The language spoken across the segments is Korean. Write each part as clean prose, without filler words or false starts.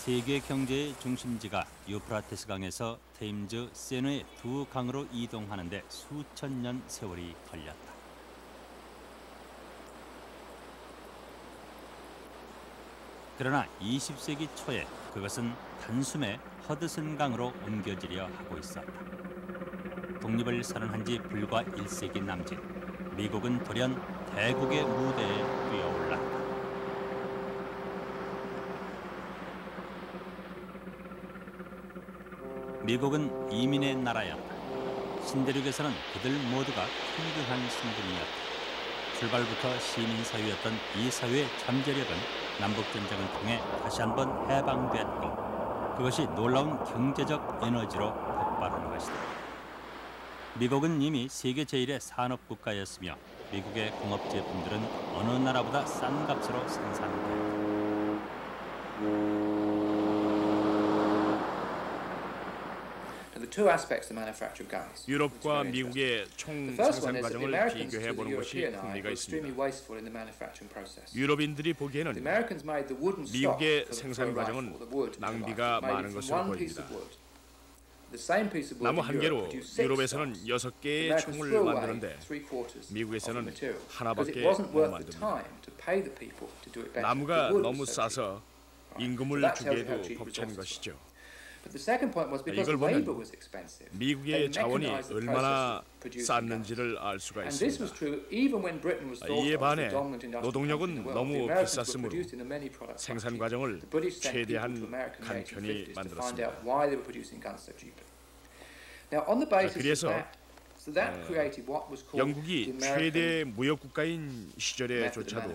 세계 경제의 중심지가 유프라테스 강에서 테임즈 세느의 두 강으로 이동하는데 수천 년 세월이 걸렸다. 그러나 20세기 초에 그것은 단숨에 허드슨 강으로 옮겨지려 하고 있었다. 독립을 선언한 지 불과 1세기 남짓, 미국은 돌연 대국의 무대에 뛰어올랐다. 미국은 이민의 나라였다. 신대륙에서는 그들 모두가 평등한 신분이었다. 출발부터 시민사회였던 이 사회의 잠재력은 남북전쟁을 통해 다시 한번 해방됐고 그것이 놀라운 경제적 에너지로 폭발한 것이다. 미국은 이미 세계 제1의 산업국가였으며 미국의 공업 제품들은 어느 나라보다 싼 값으로 생산된다. 유럽과 미국의 총 생산 과정을 비교해 보는 것이 흥미가 있습니다. 유럽인들이 보기에는 미국의 생산 과정은 낭비가 많은 것으로 보입니다. 나무 한 개로 유럽에서는 6개의 총을 만드는데 미국에서는 하나밖에 못 만듭니다. 나무가 너무 싸서 임금을 주기에도 벅찬 것이죠. 이걸 보면 미국의 자원이 얼마나 쌌는지를 알 수가 있습니다. 이에 반해 노동력은 너무 비쌌으므로 생산 과정을 최대한 간편히 만들었습니다. 그래서 영국이 최대 무역국가인 시절에조차도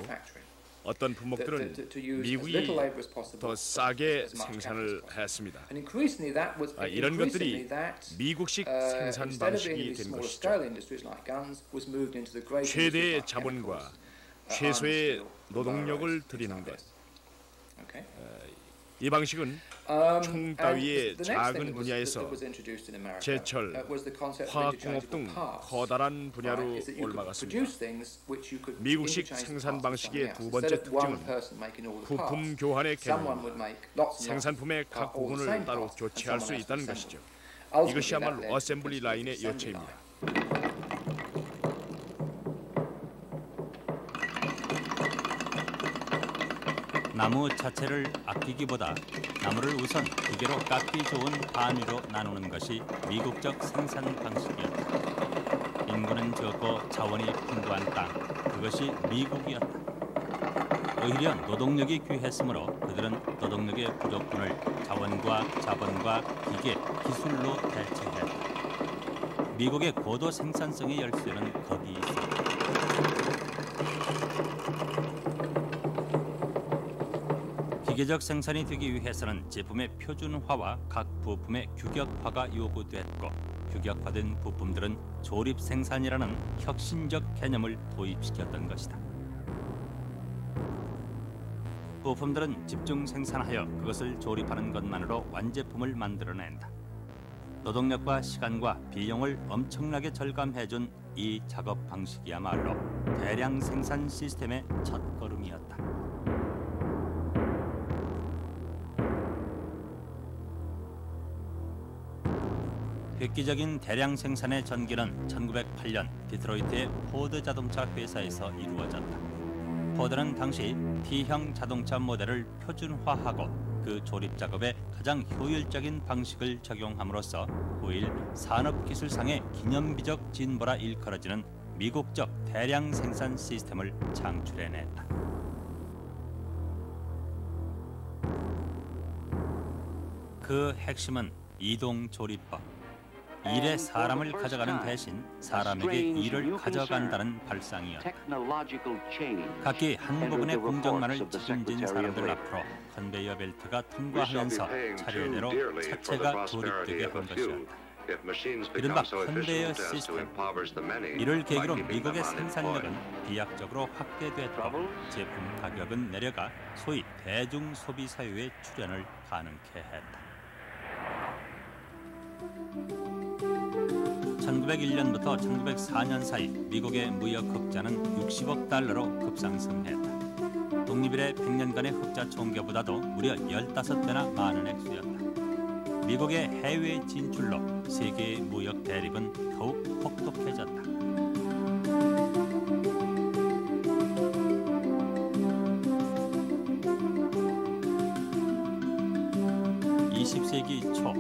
어떤 품목들은 미국이 더 싸게 생산을 했습니다. 이런 것들이 미국식 생산 방식이 된 것이죠. 최대의 자본과 최소의 노동력을 들이는 것. 이 방식은 총 따위의 작은 분야에서 제철, 화학공업 등 커다란 분야로 올라갔습니다. 미국식 생산 방식의 두 번째 특징은 부품 교환의 개념입니다. 생산품의 각 부분을 따로 교체할 수 있다는 것이죠. 이것이야말로 어셈블리 라인의 요체입니다. 나무 자체를 아끼기보다 나무를 우선 기계로 깎기 좋은 단위로 나누는 것이 미국적 생산 방식이었다. 인구는 적고 자원이 풍부한 땅, 그것이 미국이었다. 오히려 노동력이 귀했으므로 그들은 노동력의 부족분을 자원과 자본과 기계, 기술로 대체했다. 미국의 고도 생산성의 열쇠는 거기 있었다. 기계적 생산이 되기 위해서는 제품의 표준화와 각 부품의 규격화가 요구됐고 규격화된 부품들은 조립 생산이라는 혁신적 개념을 도입시켰던 것이다. 부품들은 집중 생산하여 그것을 조립하는 것만으로 완제품을 만들어낸다. 노동력과 시간과 비용을 엄청나게 절감해준 이 작업 방식이야말로 대량 생산 시스템의 첫걸음이었다. 획기적인 대량 생산의 전개는 1908년 디트로이트의 포드 자동차 회사에서 이루어졌다. 포드는 당시 T형 자동차 모델을 표준화하고 그 조립 작업에 가장 효율적인 방식을 적용함으로써 후일 산업기술상의 기념비적 진보라 일컬어지는 미국적 대량 생산 시스템을 창출해냈다. 그 핵심은 이동조립법. 일에 사람을 가져가는 대신 사람에게 일을 가져간다는 발상이었다. 각기 한 부분의 공정만을 책임진 사람들 앞으로 컨베이어 벨트가 통과하면서 차례대로 차체가 조립되게 한 것이었다. 이른바 컨베이어 시스템. 이를 계기로 미국의 생산력은 비약적으로 확대됐고 제품 가격은 내려가 소위 대중 소비 사회의 출현을 가능케 했다. 1901년부터 1904년 사이 미국의 무역 흑자는 60억 달러로 급상승했다. 독립 이래 100년간의 흑자 총계보다도 무려 15배나 많은 액수였다. 미국의 해외 진출로 세계의 무역 대립은 더욱 혹독해졌다. 20세기 초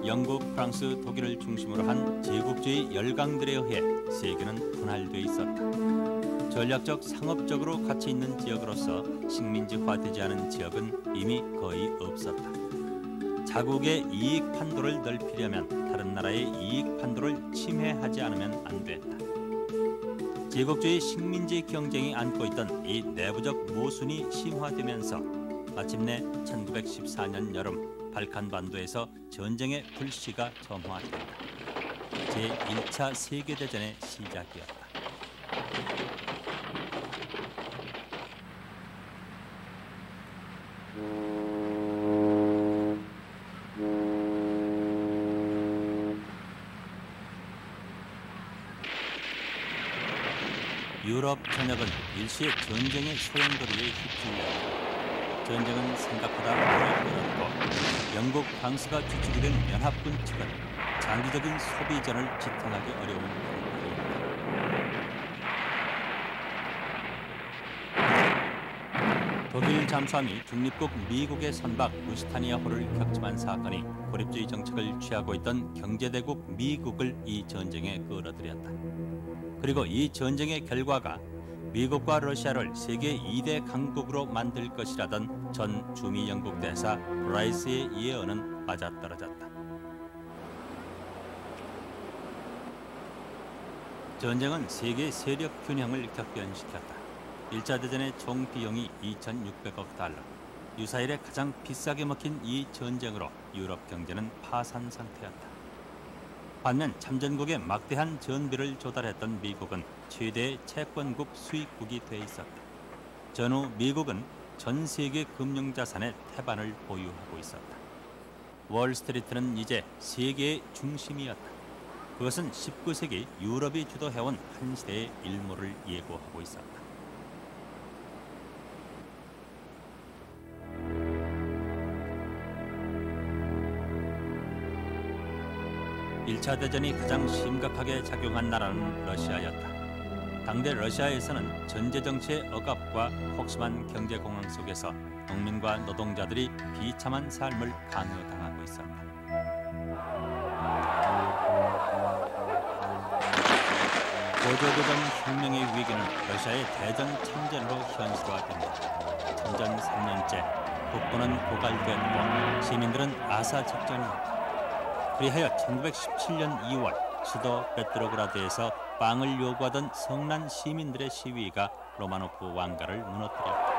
영국, 프랑스, 독일을 중심으로 한 제국주의 열강들에 의해 세계는 분할돼 있었다. 전략적, 상업적으로 가치 있는 지역으로서 식민지화되지 않은 지역은 이미 거의 없었다. 자국의 이익 판도를 넓히려면 다른 나라의 이익 판도를 침해하지 않으면 안 됐다. 제국주의 식민지 경쟁이 안고 있던 이 내부적 모순이 심화되면서 마침내 1914년 여름 발칸반도에서 전쟁의 불씨가 점화된다. 제1차 세계대전의 시작이었다. 유럽 전역은 일시에 전쟁의 소용돌이에 휩쓸렸다. 전쟁은 생각보다 오래 끌었고 영국, 프랑스가 주축이 된 연합군 측은 장기적인 소비전을 지탱하기 어려운 상태입니다. 독일 잠수함이 중립국 미국의 선박 루시타니아호를 격침한 사건이 고립주의 정책을 취하고 있던 경제대국 미국을 이 전쟁에 끌어들였다. 그리고 이 전쟁의 결과가 미국과 러시아를 세계 2대 강국으로 만들 것이라던 전 주미 영국 대사 브라이스의 예언은 맞아떨어졌다. 전쟁은 세계 세력 균형을 격변시켰다. 1차 대전의 총 비용이 2,600억 달러. 유사일에 가장 비싸게 먹힌 이 전쟁으로 유럽 경제는 파산 상태였다. 반면 참전국에 막대한 전비를 조달했던 미국은 최대의 채권국 수익국이 돼 있었다. 전후 미국은 전 세계 금융자산의 태반을 보유하고 있었다. 월스트리트는 이제 세계의 중심이었다. 그것은 19세기 유럽이 주도해온 한 시대의 일모를 예고하고 있었다. (1차) 대전이 가장 심각하게 작용한 나라는 러시아였다. 당대 러시아에서는 전제정치의 억압과 혹심한 경제공황 속에서 농민과 노동자들이 비참한 삶을 강요당하고 있었다. 고조고정 혁명의 위기는 러시아의 대전 참전으로 현실화됩니다. 참전 3년째 국부는 고갈되었고 시민들은 아사직전이었다. 그리하여 1917년 2월 수도 베트로그라드에서 빵을 요구하던 성난 시민들의 시위가 로마노프 왕가를 무너뜨렸다.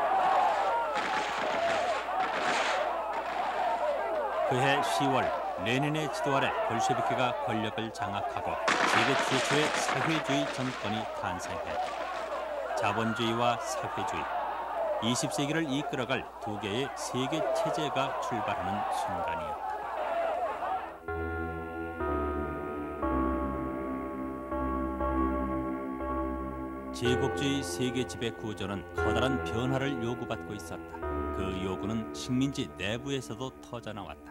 그해 10월 레닌의 지도 아래 볼셰비키가 권력을 장악하고 세계 최초의 사회주의 정권이 탄생했다. 자본주의와 사회주의, 20세기를 이끌어갈 두 개의 세계 체제가 출발하는 순간이었다. 제국주의 세계 지배 구조는 커다란 변화를 요구받고 있었다. 그 요구는 식민지 내부에서도 터져나왔다.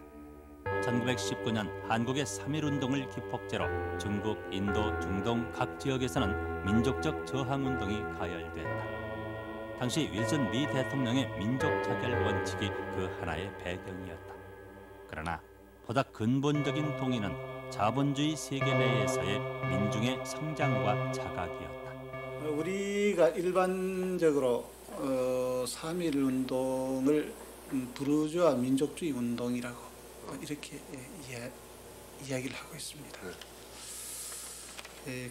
1919년 한국의 3.1운동을 기폭제로 중국, 인도, 중동 각 지역에서는 민족적 저항운동이 가열됐다. 당시 윌슨 미 대통령의 민족 자결 원칙이 그 하나의 배경이었다. 그러나 보다 근본적인 동의는 자본주의 세계 내에서의 민중의 성장과 자각이었다. 우리가 일반적으로 3.1운동을 부르주아 민족주의 운동이라고 이렇게 이야기를 하고 있습니다.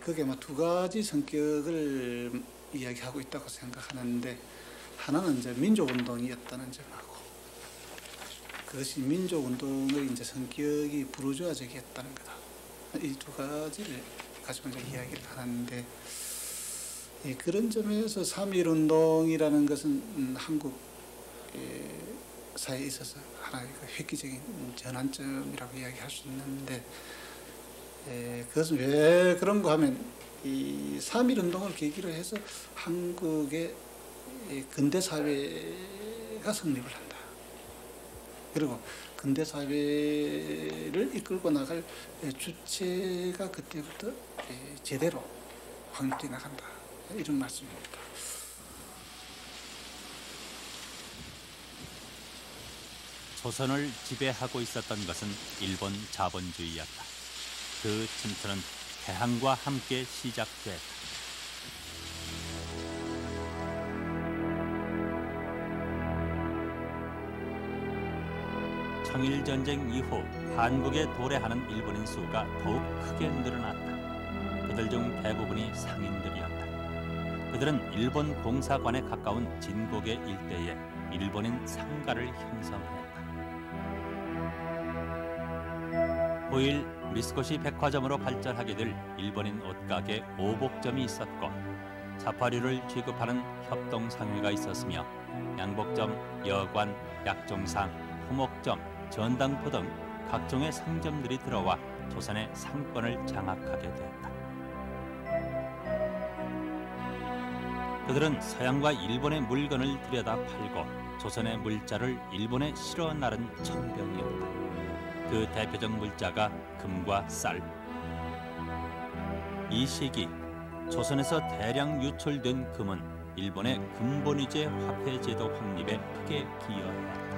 그게 두 가지 성격을 이야기하고 있다고 생각하는데, 하나는 이제 민족운동이었다는 점하고, 그것이 민족운동의 이제 성격이 부르주아적이었다는 거다. 이 두 가지를 가지고 이제 이야기를 하는데, 그런 점에서 3.1운동이라는 것은 한국 사회에 있어서 하나의 획기적인 전환점이라고 이야기할 수 있는데, 그것은 왜 그런가 하면 이 3.1운동을 계기로 해서 한국의 근대 사회가 성립을 한다. 그리고 근대 사회를 이끌고 나갈 주체가 그때부터 제대로 확립돼 나간다. 이런 말씀입니다. 조선을 지배하고 있었던 것은 일본 자본주의였다. 그 침투는 개항과 함께 시작됐다. 청일전쟁 이후 한국에 도래하는 일본인 수가 더욱 크게 늘어났다. 그들 중 대부분이 상인들이었다. 그들은 일본 공사관에 가까운 진곡의 일대에 일본인 상가를 형성했다. 후일 미쓰고시 백화점으로 발전하게 될 일본인 옷가게 오복점이 있었고 자파류를 취급하는 협동상회가 있었으며 양복점, 여관, 약종상, 토목점, 전당포 등 각종의 상점들이 들어와 조선의 상권을 장악하게 되었다. 그들은 서양과 일본의 물건을 들여다 팔고 조선의 물자를 일본에 실어 나른 천병이었다. 그 대표적 물자가 금과 쌀. 이 시기 조선에서 대량 유출된 금은 일본의 금본위제 화폐제도 확립에 크게 기여했다.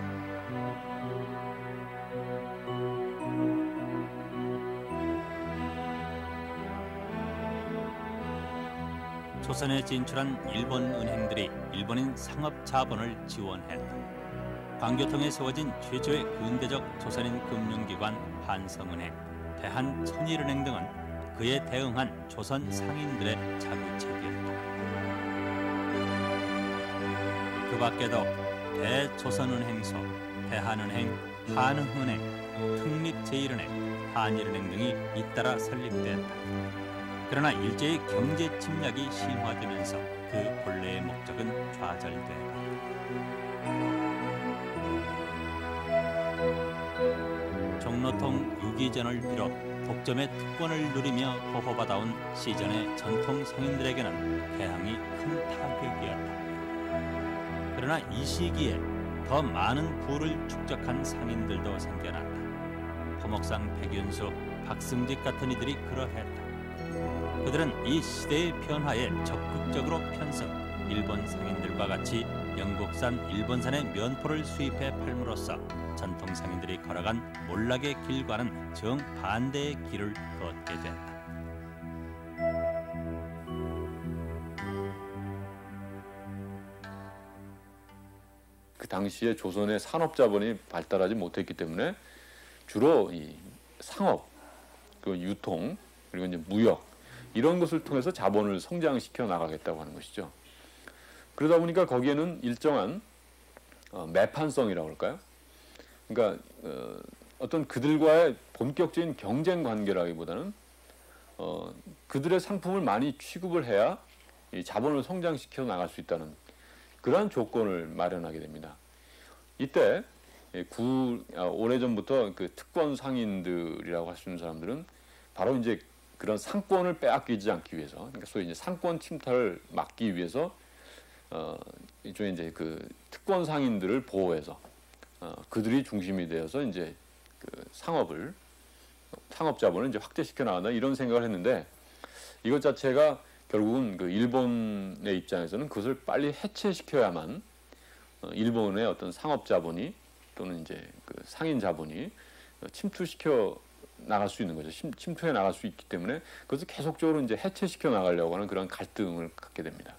조선에 진출한 일본 은행들이 일본인 상업 자본을 지원했다. 광교통에 세워진 최초의 근대적 조선인 금융기관 한성은행, 대한천일은행 등은 그에 대응한 조선 상인들의 자구책이었다. 그 밖에도 대조선은행소, 대한은행, 한흥은행, 특립제일은행, 한일은행 등이 잇따라 설립됐다. 그러나 일제의 경제 침략이 심화되면서 그 본래의 목적은 좌절되었다. 종로통 유기전을 비롯 독점의 특권을 누리며 보호받아온 시전의 전통 상인들에게는 개항이 큰 타격이었다. 그러나 이 시기에 더 많은 부를 축적한 상인들도 생겨났다. 토목상 백윤수, 박승직 같은 이들이 그러했다. 그들은 이 시대의 변화에 적극적으로 편승, 일본 상인들과 같이 영국산, 일본산의 면포를 수입해 팔므로써 전통 상인들이 걸어간 몰락의 길과는 정반대의 길을 걷게 됐다. 그 당시에 조선의 산업자본이 발달하지 못했기 때문에 주로 이 상업, 그 유통, 그리고 이제 무역 이런 것을 통해서 자본을 성장시켜 나가겠다고 하는 것이죠. 그러다 보니까 거기에는 일정한 매판성이라고 할까요? 그러니까 어떤 그들과의 본격적인 경쟁 관계라기보다는 그들의 상품을 많이 취급을 해야 이 자본을 성장시켜 나갈 수 있다는 그러한 조건을 마련하게 됩니다. 이때 오래전부터 그 특권 상인들이라고 할 수 있는 사람들은 바로 이제 그런 상권을 빼앗기지 않기 위해서, 그러니까 소위 이제 상권 침탈을 막기 위해서 일종의 이제 그 특권 상인들을 보호해서 그들이 중심이 되어서 이제 그 상업 자본을 이제 확대시켜 나간다 이런 생각을 했는데 이것 자체가 결국은 그 일본의 입장에서는 그것을 빨리 해체시켜야만 일본의 어떤 상업 자본이 또는 이제 그 상인 자본이 침투시켜 나갈 수 있는 거죠. 침투해 나갈 수 있기 때문에 그것을 계속적으로 이제 해체시켜 나가려고 하는 그런 갈등을 갖게 됩니다.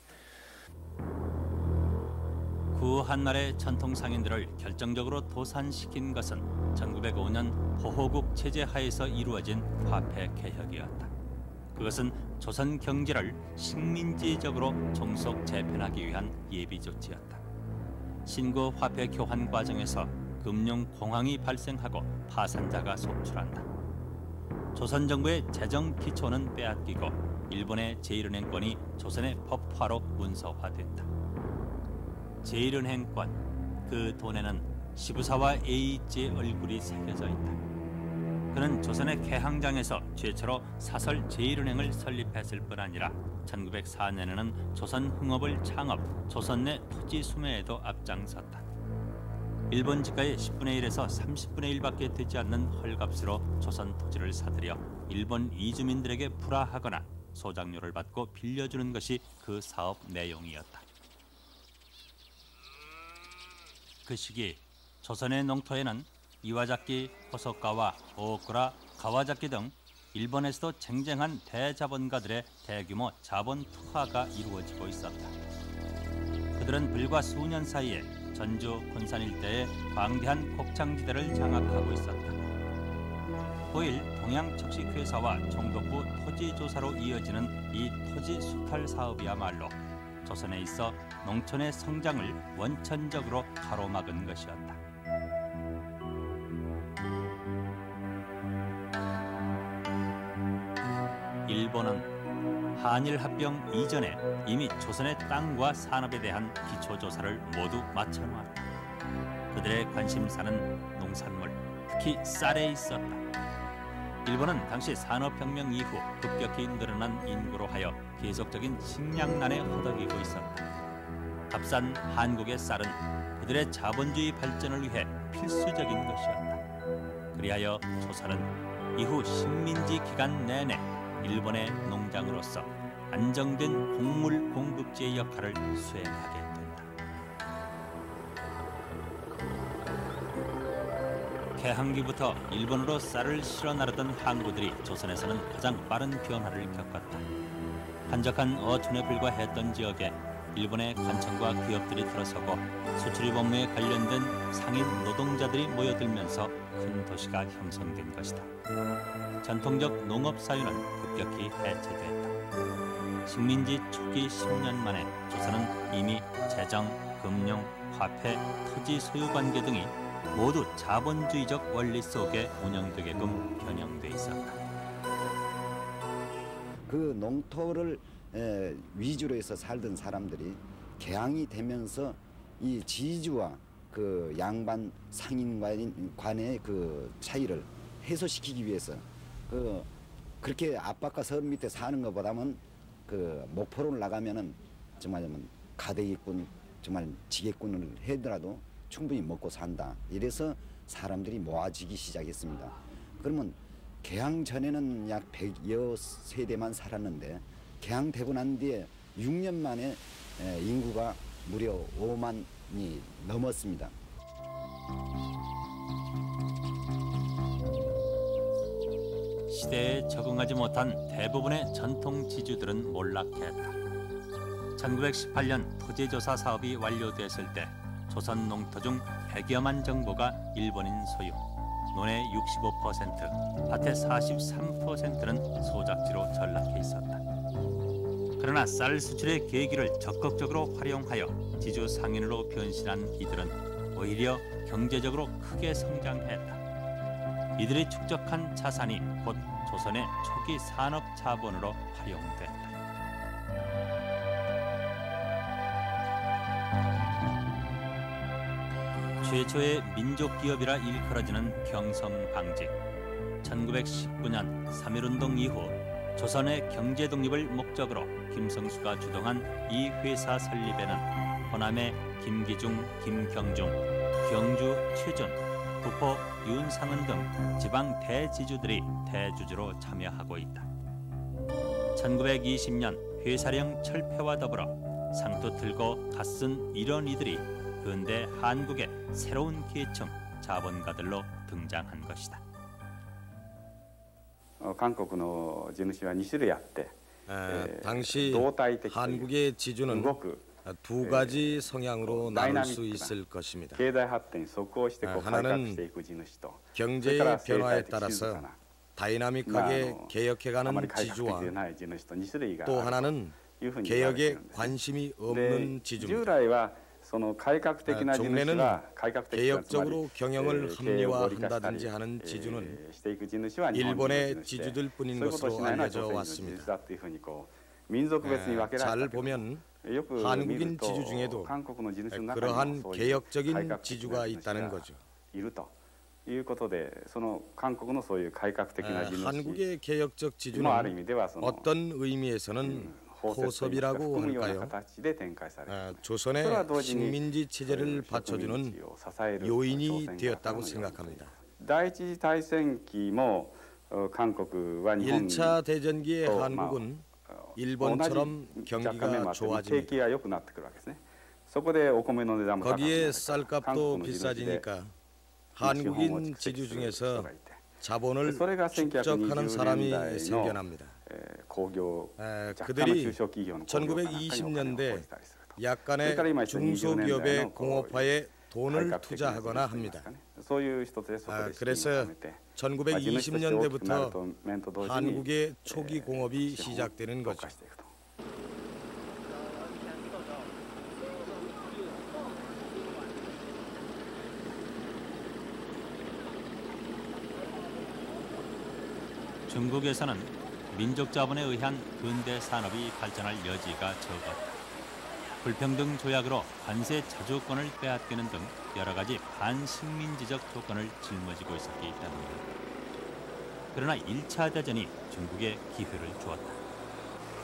그 한날의 전통 상인들을 결정적으로 도산시킨 것은 1905년 보호국 체제 하에서 이루어진 화폐 개혁이었다. 그것은 조선 경제를 식민지적으로 종속 재편하기 위한 예비 조치였다. 신고 화폐 교환 과정에서 금융 공황이 발생하고 파산자가 속출한다. 조선 정부의 재정 기초는 빼앗기고 일본의 제1은행권이 조선의 법화로 문서화됐다. 제1은행권, 그 돈에는 시부사와 에이치의 얼굴이 새겨져 있다. 그는 조선의 개항장에서 최초로 사설 제1은행을 설립했을 뿐 아니라 1904년에는 조선 흥업을 창업, 조선 내 토지 수매에도 앞장섰다. 일본 지가의 10분의 1에서 30분의 1밖에 되지 않는 헐값으로 조선 토지를 사들여 일본 이주민들에게 불화하거나 소장료를 받고 빌려주는 것이 그 사업 내용이었다. 그 시기 조선의 농토에는 이와자키, 호소카와, 오쿠라, 가와자키 등 일본에서도 쟁쟁한 대자본가들의 대규모 자본 투하가 이루어지고 있었다. 그들은 불과 수년 사이에 전주, 군산 일대의 광대한 곡창지대를 장악하고 있었다. 고일 동양척식회사와 총독부 토지조사로 이어지는 이 토지 수탈 사업이야말로 조선에 있어 농촌의 성장을 원천적으로 가로막은 것이었다. 일본은 한일합병 이전에 이미 조선의 땅과 산업에 대한 기초조사를 모두 마쳐놓았다. 그들의 관심사는 농산물, 특히 쌀에 있었다. 일본은 당시 산업혁명 이후 급격히 늘어난 인구로 하여 계속적인 식량난에 허덕이고 있었다. 값싼 한국의 쌀은 그들의 자본주의 발전을 위해 필수적인 것이었다. 그리하여 조선은 이후 식민지 기간 내내 일본의 농장으로서 안정된 곡물 공급지의 역할을 수행하게 된다. 개항기부터 일본으로 쌀을 실어 나르던 항구들이 조선에서는 가장 빠른 변화를 겪었다. 한적한 어촌에 불과했던 지역에 일본의 관청과 기업들이 들어서고 수출입 업무에 관련된 상인 노동자들이 모여들면서 큰 도시가 형성된 것이다. 전통적 농업 사회는 급격히 해체됐다. 식민지 초기 10년 만에 조선은 이미 재정, 금융, 화폐, 토지 소유 관계 등이 모두 자본주의적 원리 속에 운영되게끔 변형돼 있었다. 그 농토를 위주로 해서 살던 사람들이 개항이 되면서 이 지주와 그 양반 상인 간의 그 차이를 해소시키기 위해서 그렇게 압박과 선 밑에 사는 것보다는 그 목포로 나가면은 정말 가대기꾼 정말 지게꾼을 해더라도 충분히 먹고 산다. 이래서 사람들이 모아지기 시작했습니다. 그러면 개항 전에는 약 100여 세대만 살았는데 개항되고 난 뒤에 6년 만에 인구가 무려 5만이 넘었습니다. 시대에 적응하지 못한 대부분의 전통 지주들은 몰락했다. 1918년 토지조사 사업이 완료됐을 때 조선 농토 중 100여만 정보가 일본인 소유, 논의 65%, 밭의 43%는 소작지로 전락해 있었다. 그러나 쌀 수출의 계기를 적극적으로 활용하여 지주 상인으로 변신한 이들은 오히려 경제적으로 크게 성장했다. 이들이 축적한 자산이 곧 조선의 초기 산업 자본으로 활용됐다. 최초의 민족 기업이라 일컬어지는 경성방직. 1919년 3.1운동 이후 조선의 경제 독립을 목적으로 김성수가 주동한 이 회사 설립에는 호남의 김기중, 김경중, 경주 최준, 부포 윤상은 등 지방 대지주들이 대주주로 참여하고 있다. 1920년 회사령 철폐와 더불어 상투 틀고 갓쓴 이런 이들이 근대 한국의 새로운 계층 자본가들로 등장한 것이다. 한국의 지주는 2種類あって 당시 한국의 지주는 두 가지 성향으로 나눌 수 있을 것입니다. 하나는 경제의 변화에 따라서 다이나믹하게 개혁해가는 지주와 또 하나는 개혁에 관심이 없는 지주입니다. 중매는 개혁적으로 경영을 합리화한다든지 하는 지주는 일본의 지주들 뿐인 것으로 알려져 왔습니다. 잘 보면 한국인 지주 중에도 그러한 개혁적인 지주가 있다는 거죠. 한국의 개혁적 지주는 어떤 의미에서는 포섭이라고 할까요? 조선의 식민지 체제를 받쳐주는 요인이 되었다고 생각합니다. 1차 대전기의 한국은 일본처럼 경기가 좋아집니다. 거기에 쌀값도 비싸지니까 한국인 지주 중에서 자본을 축적하는 사람이 생겨납니다. 그들이 1920년대 약간의 중소기업의 공업화에 돈을 투자하거나 합니다. 그래서 1920년대부터 한국의 초기 공업이 시작되는 거죠. 중국에서는 민족 자본에 의한 근대 산업이 발전할 여지가 적었다. 불평등 조약으로 관세 자주권을 빼앗기는 등 여러 가지 반식민지적 조건을 짊어지고 있었기 때문이다. 그러나 1차 대전이 중국에 기회를 주었다.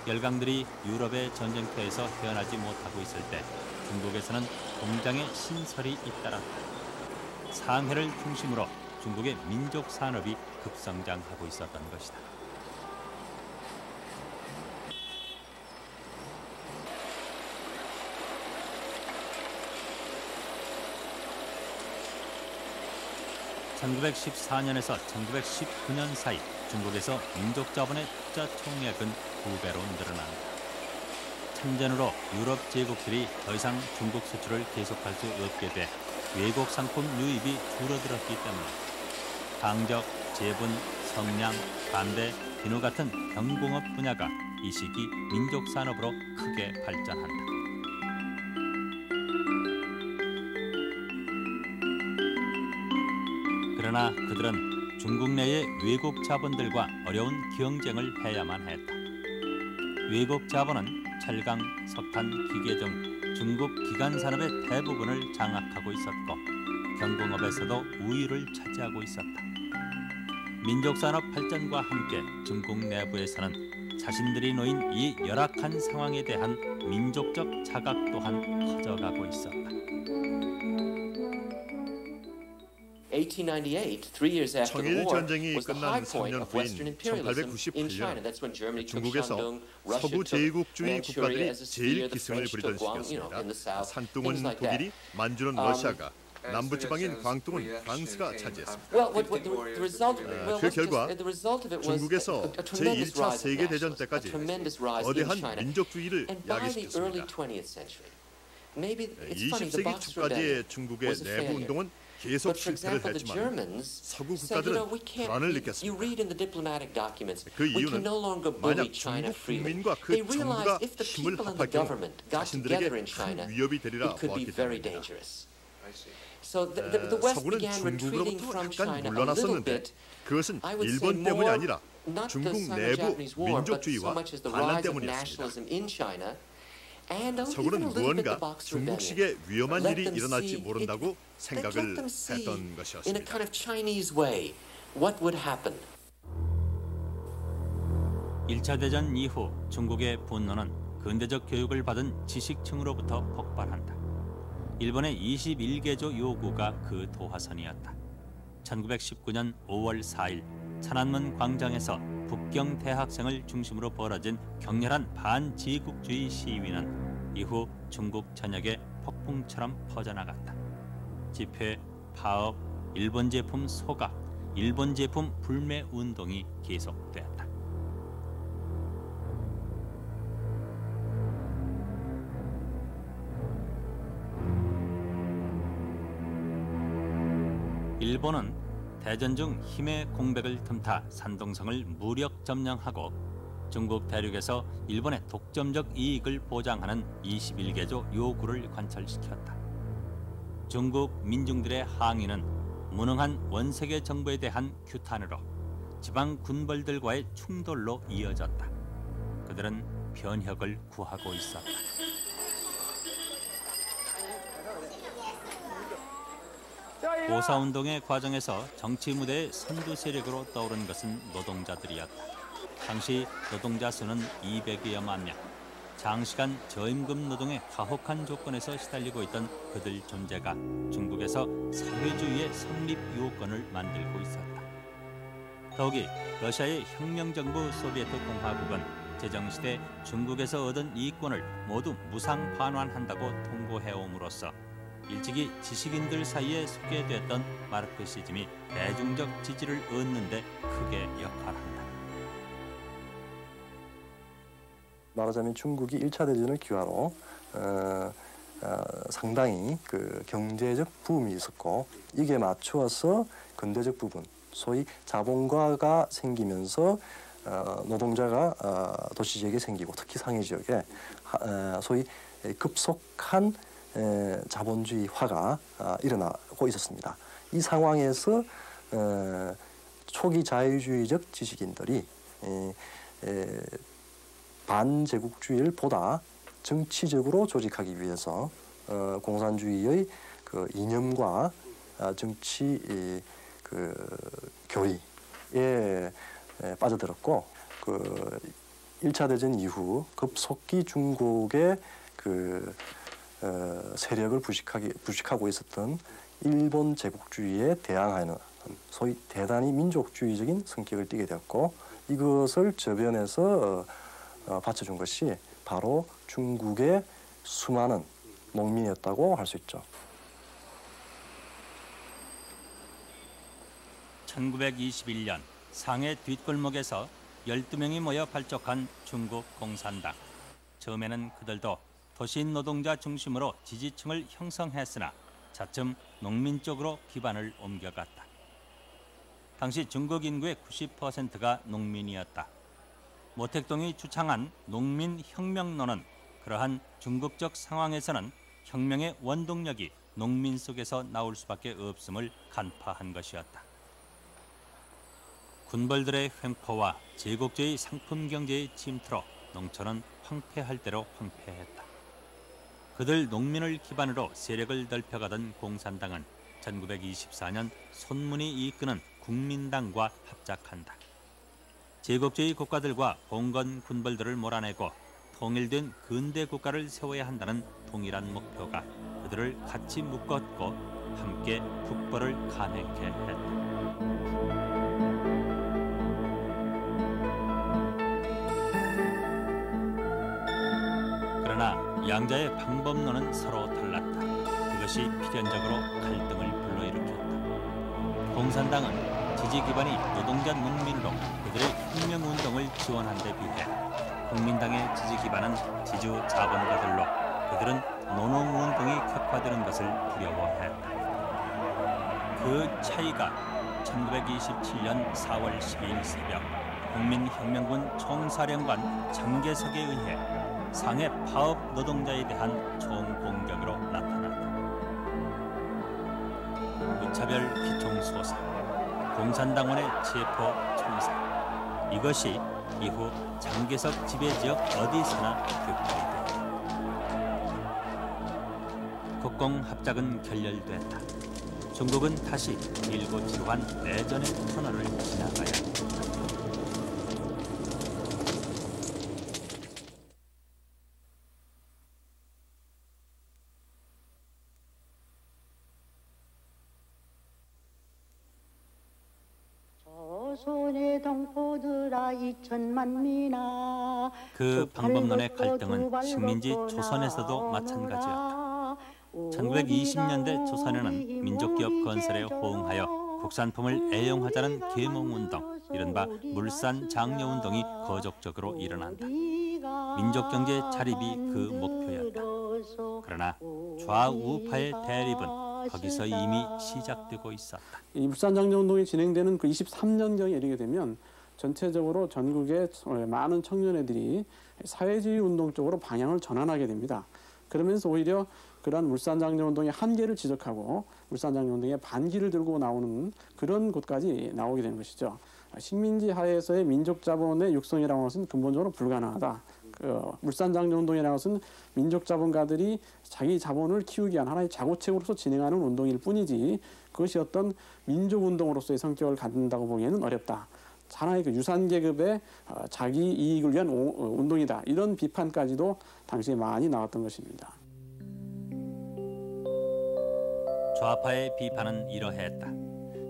열강들이 유럽의 전쟁터에서 헤어나지 못하고 있을 때 중국에서는 공장의 신설이 잇따랐다. 상해를 중심으로 중국의 민족 산업이 급성장하고 있었던 것이다. (1914년에서) 1919년 사이 중국에서 민족자본의 투자 총액은 2배로 늘어난다. 참전으로 유럽 제국들이 더 이상 중국 수출을 계속할 수 없게 돼 외국 상품 유입이 줄어들었기 때문에 강적, 제분, 성냥, 담배, 비누 같은 경공업 분야가 이 시기 민족산업으로 크게 발전한다. 그러나 그들은 중국 내의 외국 자본들과 어려운 경쟁을 해야만 했다. 외국 자본은 철강, 석탄, 기계 등 중국 기간 산업의 대부분을 장악하고 있었고 경공업에서도 우위를 차지하고 있었다. 민족산업 발전과 함께 중국 내부에서는 자신들이 놓인 이 열악한 상황에 대한 민족적 자각 또한 커져가고 있었다. 1898, 청일 전쟁이 끝난 3년 후인 1898년 중국에서 서구 제국주의 국가들이 제일 기승을 부리던 시기였습니다. 산둥은 독일이, 만주는 러시아가, 남부지방인 광둥은 프랑스가 차지했습니다. 그 결과 중국에서 제1차 세계대전 때까지 거대한 민족주의를 야기시켰습니다. 20세기 초까지의 중국의 내부 운동은 계속 실패를 했지만 서구 국가들은 불안을 느꼈습니다. 그 이유는 만약 중국 국민과 그 정부가 힘을 합할 경우 자신들에게 큰 위협이 되리라 보았기 때문입니다. 서구는 중국으로부터 약간 물러났었는데 그것은 일본 때문이 아니라 중국 내부 민족주의와 반란 때문이었습니다. 서구는 무언가 중국식의 위험한 일이 일어날지 모른다고 생각을 했던 것이었습니다. 1차 대전 이후 중국의 분노는 근대적 교육을 받은 지식층으로부터 폭발한다. 일본의 21개조 요구가 그 도화선이었다. 1919년 5월 4일 천안문 광장에서 북경 대학생을 중심으로 벌어진 격렬한 반지국주의 시위는 이후 중국 전역에 폭풍처럼 퍼져나갔다. 집회, 파업, 일본 제품 소각, 일본 제품 불매 운동이 계속되었다. 일본은 대전 중 힘의 공백을 틈타 산둥성을 무력 점령하고 중국 대륙에서 일본의 독점적 이익을 보장하는 21개조 요구를 관철시켰다. 중국 민중들의 항의는 무능한 원세계 정부에 대한 규탄으로 지방 군벌들과의 충돌로 이어졌다. 그들은 변혁을 구하고 있었다. 오사운동의 과정에서 정치 무대의 선두 세력으로 떠오른 것은 노동자들이었다. 당시 노동자 수는 200여만 명. 장시간 저임금 노동의 가혹한 조건에서 시달리고 있던 그들 존재가 중국에서 사회주의의 성립 유호권을 만들고 있었다. 더욱이 러시아의 혁명정부 소비에트 공화국은 제정시대 중국에서 얻은 이익권을 모두 무상 반환한다고 통보해옴으로써 일찍이 지식인들 사이에 소개됐던 마르크시즘이 대중적 지지를 얻는 데 크게 역할한다. 말하자면 중국이 1차 대전을 기화로 상당히 그 경제적 붐이 있었고 이게 맞추어서 근대적 부분, 소위 자본가가 생기면서 노동자가 도시 지역에 생기고 특히 상해 지역에 소위 급속한 자본주의화가 일어나고 있었습니다. 이 상황에서 초기 자유주의적 지식인들이 반제국주의를 보다 정치적으로 조직하기 위해서 공산주의의 그 이념과 정치 그 교리에 빠져들었고 그 1차 대전 이후 급속히 중국의 그 세력을 부식하고 있었던 일본 제국주의에 대항하는 소위 대단히 민족주의적인 성격을 띠게 되었고 이것을 저변에서 받쳐준 것이 바로 중국의 수많은 농민이었다고 할 수 있죠. 1921년 상해 뒷골목에서 12명이 모여 발족한 중국 공산당. 처음에는 그들도 도시인 노동자 중심으로 지지층을 형성했으나 차츰 농민 쪽으로 기반을 옮겨갔다. 당시 중국 인구의 90%가 농민이었다. 모택동이 주창한 농민혁명론은 그러한 중국적 상황에서는 혁명의 원동력이 농민 속에서 나올 수밖에 없음을 간파한 것이었다. 군벌들의 횡포와 제국주의 상품 경제의 침투로 농촌은 황폐할 대로 황폐했다. 그들 농민을 기반으로 세력을 넓혀가던 공산당은 1924년 손문이 이끄는 국민당과 합작한다. 제국주의 국가들과 봉건 군벌들을 몰아내고 통일된 근대 국가를 세워야 한다는 동일한 목표가 그들을 같이 묶었고 함께 국벌을 간행케 했다. 그러나 양자의 방법론은 서로 달랐다. 그것이 필연적으로 갈등을 불러일으켰다. 공산당은 지지 기반이 노동자 농민으로 그들의 혁명운동을 지원한 데 비해 국민당의 지지 기반은 지주 자본가들로 그들은 노농운동이 격화되는 것을 두려워했다. 그 차이가 1927년 4월 12일 새벽 국민혁명군 총사령관 정계석에 의해 상해 파업 노동자에 대한 총공격으로 나타났다. 무차별 기총소사, 공산당원의 체포 총살. 이것이 이후 장개석 지배지역 어디서나 득발됐다. 국공합작은 결렬됐다. 중국은 다시 길고 지루한 내전의 터널을 지나가야 한다. 그 방법론의 갈등은 식민지 조선에서도 마찬가지였다. 1920년대 조선에는 민족기업 건설에 호응하여 국산품을 애용하자는 계몽운동, 이른바 물산장려운동이 거족적으로 일어난다. 민족경제 자립이 그 목표였다. 그러나 좌우파의 대립은 거기서 이미 시작되고 있었다. 이 물산장려운동이 진행되는 그 23년경에 이르게 되면 전체적으로 전국의 많은 청년애들이 사회주의 운동 쪽으로 방향을 전환하게 됩니다. 그러면서 오히려 그러한 물산장려운동의 한계를 지적하고 물산장려운동의 반기를 들고 나오는 그런 곳까지 나오게 되는 것이죠. 식민지 하에서의 민족자본의 육성이라는 것은 근본적으로 불가능하다. 물산장려운동이라는 것은 민족 자본가들이 자기 자본을 키우기 위한 하나의 자구책으로서 진행하는 운동일 뿐이지 그것이 어떤 민족 운동으로서의 성격을 갖는다고 보기에는 어렵다. 하나의 그 유산 계급의 자기 이익을 위한 운동이다. 이런 비판까지도 당시에 많이 나왔던 것입니다. 좌파의 비판은 이러했다.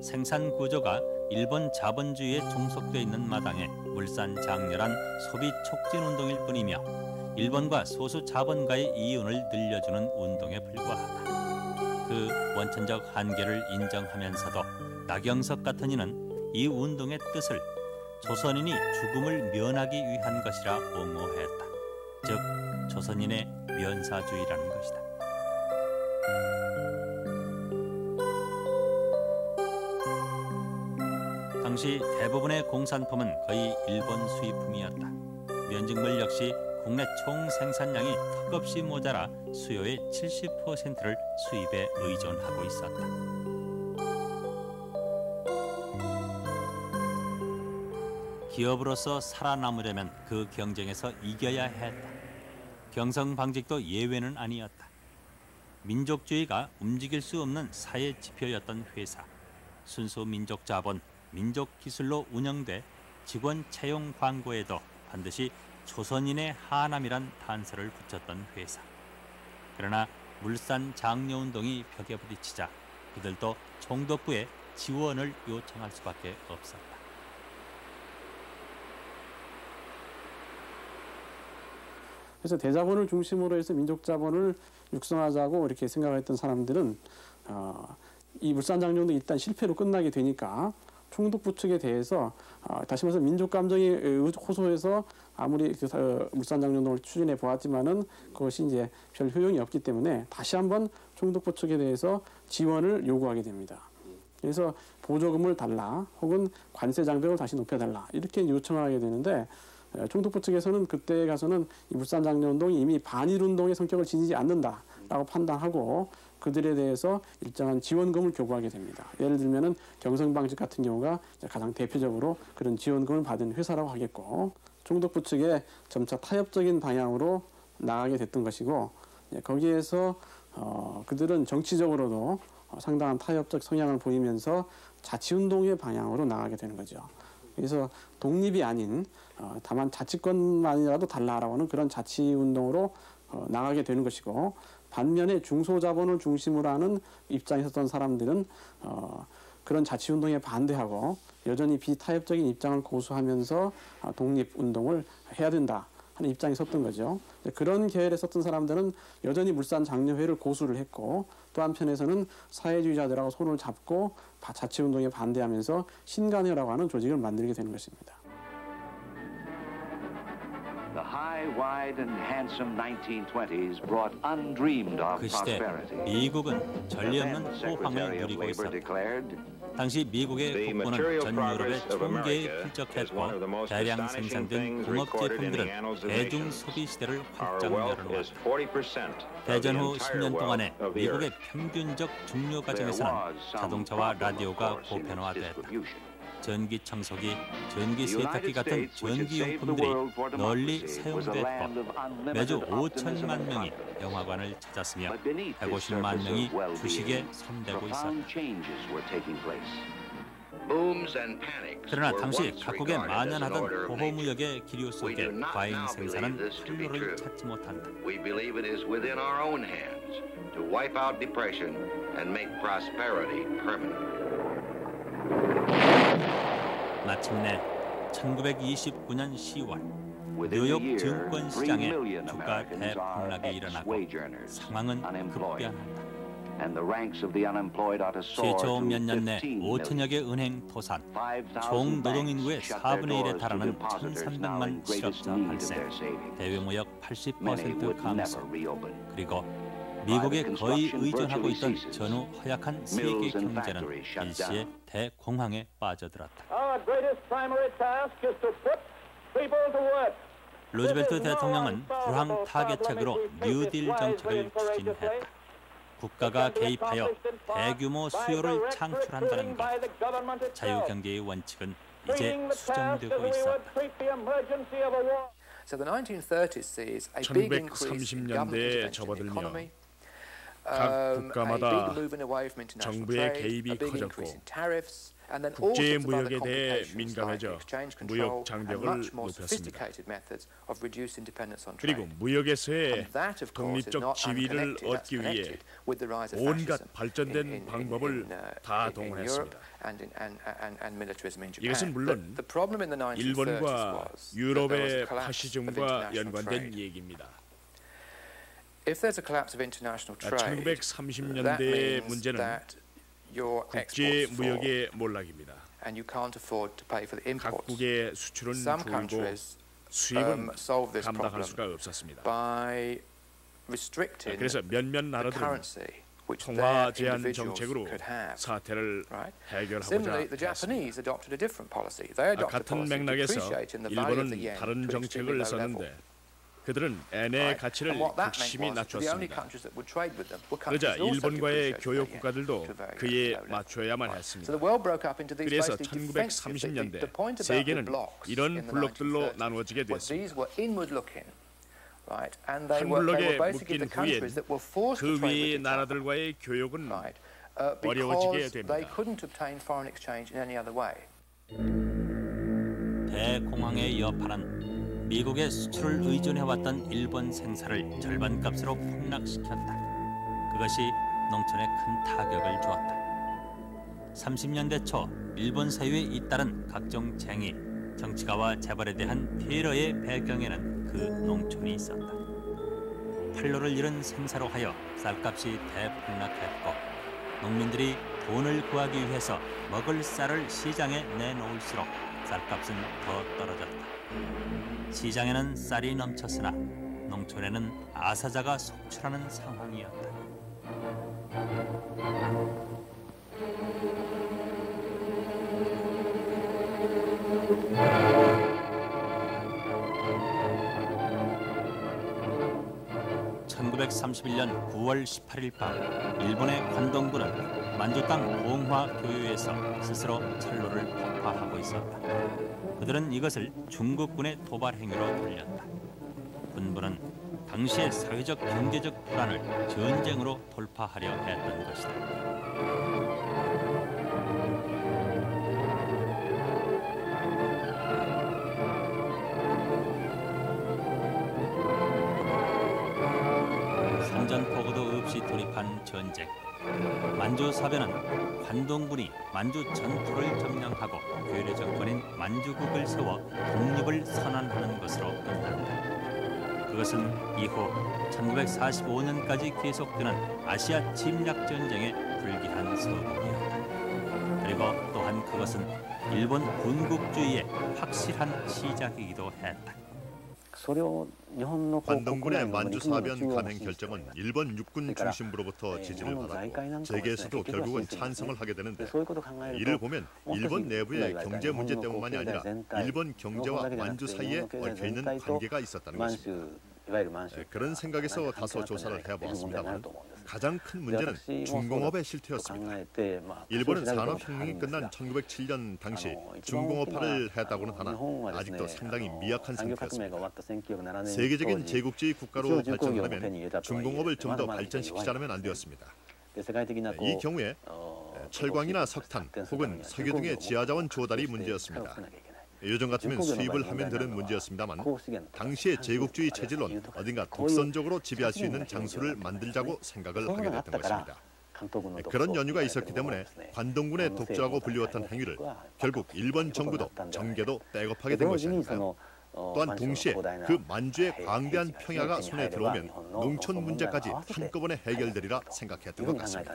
생산 구조가 일본 자본주의에 종속되어 있는 마당에 물산 장렬한 소비 촉진 운동일 뿐이며 일본과 소수 자본가의 이윤을 늘려주는 운동에 불과하다. 그 원천적 한계를 인정하면서도 나경석 같은 이는 이 운동의 뜻을 조선인이 죽음을 면하기 위한 것이라 옹호했다. 즉 조선인의 면사주의라는 것이다. 당시 대부분의 공산품은 거의 일본 수입품이었다. 면직물 역시 국내 총 생산량이 턱없이 모자라 수요의 70%를 수입에 의존하고 있었다. 기업으로서 살아남으려면 그 경쟁에서 이겨야 했다. 경성방직도 예외는 아니었다. 민족주의가 움직일 수 없는 사회 지표였던 회사. 순수 민족 자본, 민족 기술로 운영돼 직원 채용 광고에도 반드시 조선인의 하남이란 단서를 붙였던 회사. 그러나 물산 장려운동이 벽에 부딪히자 그들도 총독부에 지원을 요청할 수밖에 없었다. 그래서 대자본을 중심으로 해서 민족 자본을 육성하자고 이렇게 생각했던 사람들은 이 물산장려운동이 일단 실패로 끝나게 되니까 총독부 측에 대해서 다시 말해서 민족 감정이 호소해서 아무리 물산장려운동을 추진해 보았지만은 그것이 이제 별 효용이 없기 때문에 다시 한번 총독부 측에 대해서 지원을 요구하게 됩니다. 그래서 보조금을 달라 혹은 관세 장벽을 다시 높여달라 이렇게 요청을 하게 되는데 총독부 측에서는 그때 가서는 이 물산장려운동이 이미 반일운동의 성격을 지니지 않는다라고 판단하고 그들에 대해서 일정한 지원금을 교부하게 됩니다. 예를 들면은 경성방직 같은 경우가 가장 대표적으로 그런 지원금을 받은 회사라고 하겠고 총독부 측에 점차 타협적인 방향으로 나가게 됐던 것이고 거기에서 그들은 정치적으로도 상당한 타협적 성향을 보이면서 자치운동의 방향으로 나가게 되는 거죠. 그래서 독립이 아닌 다만 자치권만이라도 달라라고 하는 그런 자치운동으로 나가게 되는 것이고 반면에 중소자본을 중심으로 하는 입장에 섰던 사람들은 그런 자치운동에 반대하고 여전히 비타협적인 입장을 고수하면서 독립운동을 해야 된다 하는 입장에 섰던 거죠. 그런 계열에 섰던 사람들은 여전히 물산장려회를 고수를 했고 또 한편에서는 사회주의자들하고 손을 잡고 자치운동에 반대하면서 신간회라고 하는 조직을 만들게 되는 것입니다. 그 시대 미국은 전례 없는 호황을 누리고 있었다. 당시 미국의 국부는 전 유럽의 총계에 필적했고 대량 생산된 공업 제품들은 대중 소비 시대를 확장 열어놓았다. 대전 후 10년 동안에 미국의 평균적 중요 가정에서는 자동차와 라디오가 보편화됐다. 전기 청소기, 전기 세탁기 같은 전기용품들이 널리 사용됐고 매주 5천만 명이 영화관을 찾았으며 150만 명이 주식에 손대고 있었다. 그러나 당시 각국에 만연하던 보호무역의 기류 속에 과잉 생산은 출路를 찾지 못한다. 마침내 1929년 10월 뉴욕 증권시장에 주가 대폭락이 일어나고 상황은 급변한다. 최초 몇 년 내 5천여 개 은행 도산, 총 노동인구의 4분의 1에 달하는 1,300만 실업자 발생, 대외무역 80% 감소, 그리고 미국에 거의 의존하고 있던 전후 허약한 세계 경제는 일시에 대공황에 빠져들었다. 루즈벨트 대통령은 불황 타겟책으로 뉴딜 정책을 추진했다. 국가가 개입하여 대규모 수요를 창출한다는 것. 자유경제의 원칙은 이제 수정되고 있었다. 1930년대에 접어들며 각 국가마다 정부의 개입이 커졌고 국제 무역에 대해 민감해져 무역 장벽을 높였습니다. 그리고 무역에서의 독립적 지위를 얻기 위해 온갖 발전된 방법을 다 동원했습니다. 이것은 물론 일본과 유럽의 파시즘과 연관된 얘기입니다. 1930년대의 문제는 국제 무역의 몰락입니다. 각국의 수출은 줄고 수입은 감당할 수가 없었습니다. 그래서 몇몇 나라들은 통화 제한 정책으로 사태를 해결하고자 했습니다. 같은 맥락에서 일본은 다른 정책을 썼는데 그들은 엔의 가치를 극심히 낮췄습니다. 그러자 일본과의 교역 국가들도 그에 맞춰야만 했습니다. 그래서 1930년대 세계는 이런 블록들로 나누어지게 됐습니다. 한 블록에 묶인 후엔 그 위의 나라들과의 교역은 어려워지게 됩니다. 대공황의 여파는 미국의 수출을 의존해왔던 일본 생산을 절반값으로 폭락시켰다. 그것이 농촌에 큰 타격을 주었다. 30년대 초 일본 사회에 잇따른 각종 쟁의, 정치가와 재벌에 대한 테러의 배경에는 그 농촌이 있었다. 판로를 잃은 생사로 하여 쌀값이 대폭락했고 농민들이 돈을 구하기 위해서 먹을 쌀을 시장에 내놓을수록 쌀값은 더 떨어졌다. 시장에는 쌀이 넘쳤으나 농촌에는 아사자가 속출하는 상황이었다. (1931년 9월 18일) 밤 일본의 관동군은 만주 땅 봉화 교유에서 스스로 철로를 폭파하고 있었다. 그들은 이것을 중국군의 도발 행위로 돌렸다. 군부는 당시의 사회적 경제적 불안을 전쟁으로 돌파하려 했던 것이다. 선전포고도 없이 돌입한 전쟁. 만주 사변은 관동군이 만주 전투를 점령하고 괴뢰 정권인 만주국을 세워 독립을 선언하는 것으로 끝난다. 그것은 이후 1945년까지 계속되는 아시아 침략 전쟁의 불길한 서곡이었다. 그리고 또한 그것은 일본 군국주의의 확실한 시작이기도 했다. 관동군의 만주 사변 감행 결정은 일본 육군 중심부로부터 지지를 받았고 세계에서도 결국은 찬성을 하게 되는데 이를 보면 일본 내부의 경제 문제 때문만이 아니라 일본 경제와 만주 사이에 얽혀있는 관계가 있었다는 것입니다. 그런 생각에서 다소 조사를 해보았습니다만 가장 큰 문제는 중공업의 실태였습니다. 일본은 산업혁명이 끝난 1907년 당시 중공업화를 했다고는 하나 아직도 상당히 미약한 상태였습니다. 세계적인 제국주의 국가로 발전하려면 중공업을 좀 더 발전시키자면 안 되었습니다. 이 경우에 철광이나 석탄 혹은 석유 등의 지하자원 조달이 문제였습니다. 요즘 같으면 수입을 하면 되는 문제였습니다만 당시의 제국주의 체질론 어딘가 독선적으로 지배할 수 있는 장소를 만들자고 생각을 하게 됐던 것입니다. 그런 연유가 있었기 때문에 관동군의 독주라고 불리웠던 행위를 결국 일본 정부도 정계도 백업하게 된 것이니까요. 또한 동시에 그 만주의 광대한 평야가 손에 들어오면 농촌 문제까지 한꺼번에 해결되리라 생각했던 것 같습니다.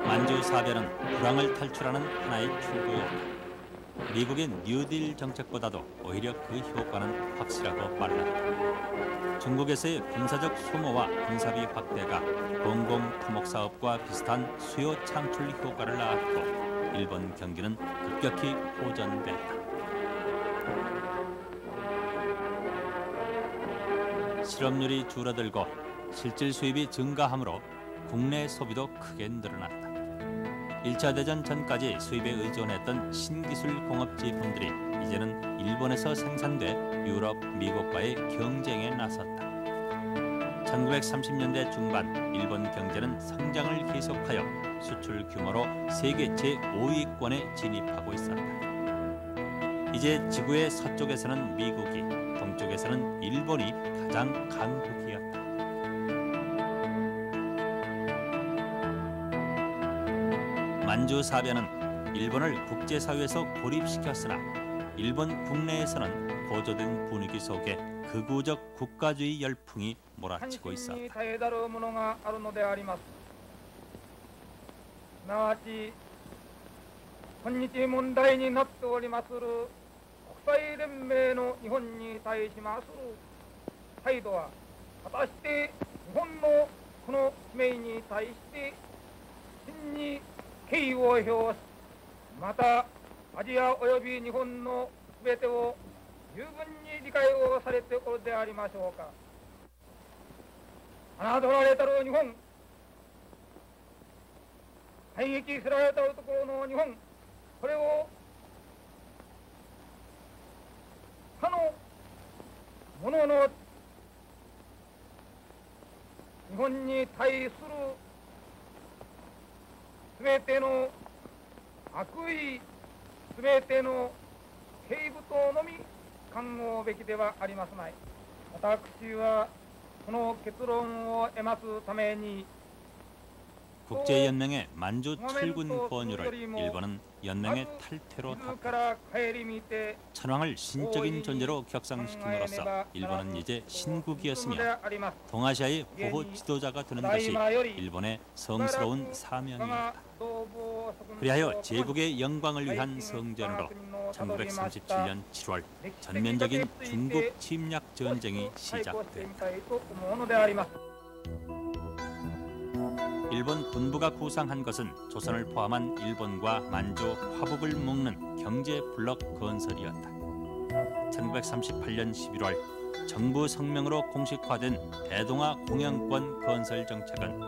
만주 사변은 불황을 탈출하는 하나의 출구였다. 미국의 뉴딜 정책보다도 오히려 그 효과는 확실하고 빨랐다. 중국에서의 군사적 소모와 군사비 확대가 공공토목사업과 비슷한 수요 창출 효과를 낳았고 일본 경기는 급격히 호전됐다. 실업률이 줄어들고 실질 수입이 증가하므로 국내 소비도 크게 늘어났다. 1차 대전 전까지 수입에 의존했던 신기술 공업 제품들이 이제는 일본에서 생산돼 유럽, 미국과의 경쟁에 나섰다. 1930년대 중반 일본 경제는 성장을 계속하여 수출 규모로 세계 제5위권에 진입하고 있었다. 이제 지구의 서쪽에서는 미국이, 동쪽에서는 일본이 가장 강국이었다. 만주 사변은 일본을 국제사회에서 고립시켰으나 일본 국내에서는 고조된 분위기 속에 극우적 국가주의 열풍이 몰아치고 있었다. すなわち今日問題になっておりまする国際連盟の日本に対します態度は果たして日本のこの使命に対して真に敬意を表す、またアジアおよび日本のすべてを十分に理解をされておるでありましょうか。侮られたる日本、反撃せられたところの日本、これを他の者の日本に対するすべての悪意、すべての警部とのみ考うべきではありますまい。私はこの結論を得ますために 국제연맹의 만주 철군 권유를 일본은 연맹의 탈퇴로 탔다. 천황을 신적인 존재로 격상시킴으로써 일본은 이제 신국이었으며 동아시아의 보호 지도자가 되는 것이 일본의 성스러운 사명이었다. 그리하여 제국의 영광을 위한 성전으로 1937년 7월 전면적인 중국 침략 전쟁이 시작됐다. 일본 군부가 구상한 것은 조선을 포함한 일본과 만주, 화북을 묶는 경제 블록 건설이었다. 1938년 11월 정부 성명으로 공식화된 대동아 공영권 건설 정책은